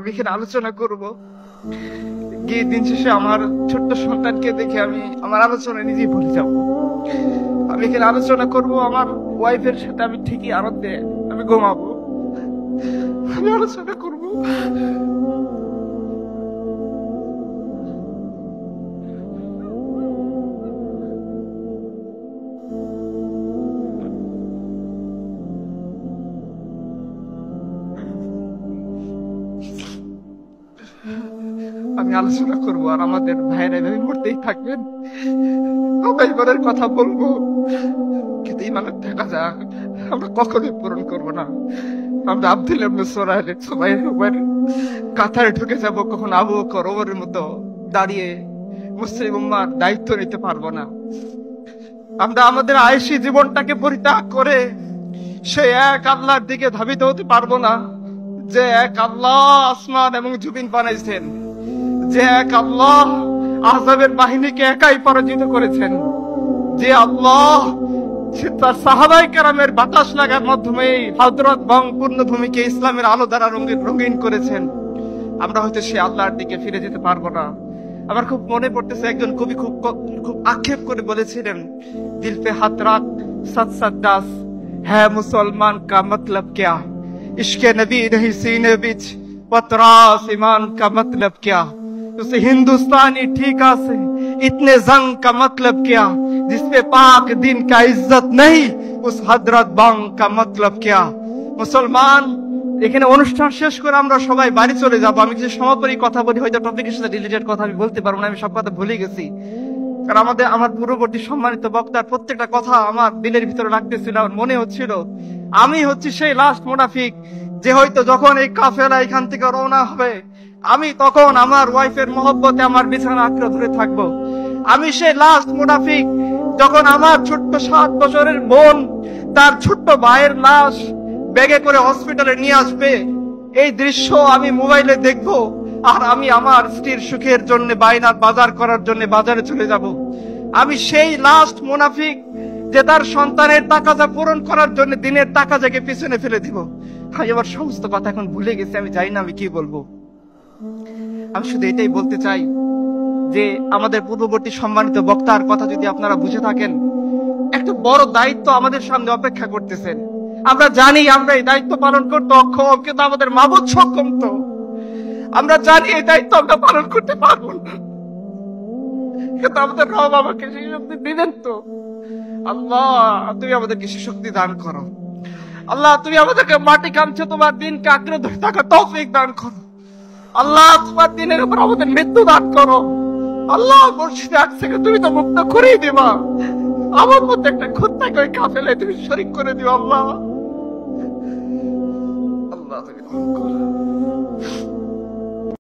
আমি এখানে আলোচনা করব। গিয়ে দিন শেষে আমার ছোট্ট সন্তানকে দেখে আমি আমার আলোচনা নিজেই ভুলে যাব। আমি এখানে আলোচনা করব, আমার ওয়াইফের সাথে আমি ঠিকই আনন্দে আমি ঘুমাবো। আমি আলোচনা করব। আমি আলোচনা করবো আর আমাদের ভাইয়েরা এভাবে মরতেই থাকবেন। আমরা ইমানের কথা বলবো, কিন্তু ইমানের দেখা যাক আমরা কখনোই পূরণ করবো না। আমরা আব্দুল্লাহ ইবনে সুবাইর কাতারে ঢুকে যাব, কখন আবু বকর ওমরের মতো দাঁড়িয়ে মুসলিম উম্মার দায়িত্ব নিতে পারবো না। আমরা আমাদের আয়েশি জীবনটাকে পরিত্যাগ করে সে এক আল্লাহর দিকে ধাবিত হতে পারবো না, যে এক আল্লাহ আসমান এবং জমিন বানাইছেন, যে এক আল্লাহ আযাবের বাহিনীকে একাই পরাজিত করেছেন, যে আল্লাহ তার সাহাবায়ে কেরামের বাতাস লাগার মাধ্যমে হযরত বং পূর্ণভূমিকে ইসলামের আলো দ্বারা রঙিন করেছেন। আমরা হয়তো সে আল্লাহর দিকে ফিরে যেতে পারবো না। আমার খুব মনে পড়তেছে, একজন কবি খুব আক্ষেপ করে বলেছিলেন, দিল পে হাত রাখ সত সত দাস হ্যাঁ মুসলমান কা মতলব क्या, इश्क़ नबी नहीं सीने बिच पतरास ईमान का मतलब क्या, उसे हिंदुस्तानी ठीका से इतने जंग का मतलब क्या, जिसपे पाक दिन का इज्जत नहीं उस हजरत बंग का मतलब क्या। মুসলমান, এখানে অনুষ্ঠান শেষ করে আমরা সবাই বাড়ি চলে যাব। আমি কিছু সমাপনী কথা বলি, হয়তো টপিকের সাথে রিলেটেড কথা আমি বলতে পারবো না, আমি সব কথা ভুলে গেছি। কারণ আমার পূর্ববর্তী সম্মানিত বক্তার প্রত্যেকটা কথা আমার দিলের ভিতরে লাগতেছিল। আমার মনে হচ্ছিল আমি হচ্ছি সেই লাস্ট মুনাফিক, যে হয়তো যখন এই কাফেলা এখান থেকে রওনা হবে, আমি তখন আমার ওয়াইফের মহব্বতে আমার বিছানা আঁকড়ে ধরে থাকবো। আমি সেই লাস্ট মুনাফিক, যখন আমার ছোট্ট 7 বছরের বোন তার ছোট্ট ভাইয়ের লাশ ব্যাগে করে হসপিটালে নিয়ে আসবে, এই দৃশ্য আমি মোবাইলে দেখবো। আর আমি আমার স্ত্রীর সুখের জন্য বাইনার বাজার করার জন্য বাজারে চলে যাব। আমি সেই লাস্ট মুনাফিক, যে তার সন্তানের তাকাজা পূরণ করার জন্য দিনের তাকাজাকে পিছনে ফেলে দিব। আমি আমার সমস্ত কথা এখন ভুলে গেছি, আমি জানি না আমি কি বলবো। আমি শুধু এটাই বলতে চাই যে আমাদের পূর্ববর্তী সম্মানিত বক্তার কথা যদি আপনারা বুঝে থাকেন, একটা বড় দায়িত্ব আমাদের সামনে অপেক্ষা করতেছেন। আমরা জানি আমরা এই দায়িত্ব পালন করতে অক্ষম, কিন্তু আমাদের মাবুদ সক্ষম। তো আমরা জানি এই দায়িত্ব আমরা পালন করতে পারবো না, কিন্তু আমাদের রব আমাকে সেই শক্তি দিলেন। তো আল্লাহ, তুমি আমাদেরকে সেই শক্তি দান করো। আল্লাহ, তুমি আমাদেরকে মাটি কামছে তোমার দিনকে আঁকড়ে ধরে থাকার তৌফিক দান করো। আল্লাহ, তোমার দিনের উপর আমাদের মৃত্যু দান করো। আল্লাহ, মসজিদে আকসাকে তুমি তো মুক্ত করেই দিবা। আমার মধ্যে একটা খুদ থাকে, ওই কাফেলায় তুমি শরীক করে দিও। আল্লাহ, আল্লাহ তুমি রহম করো।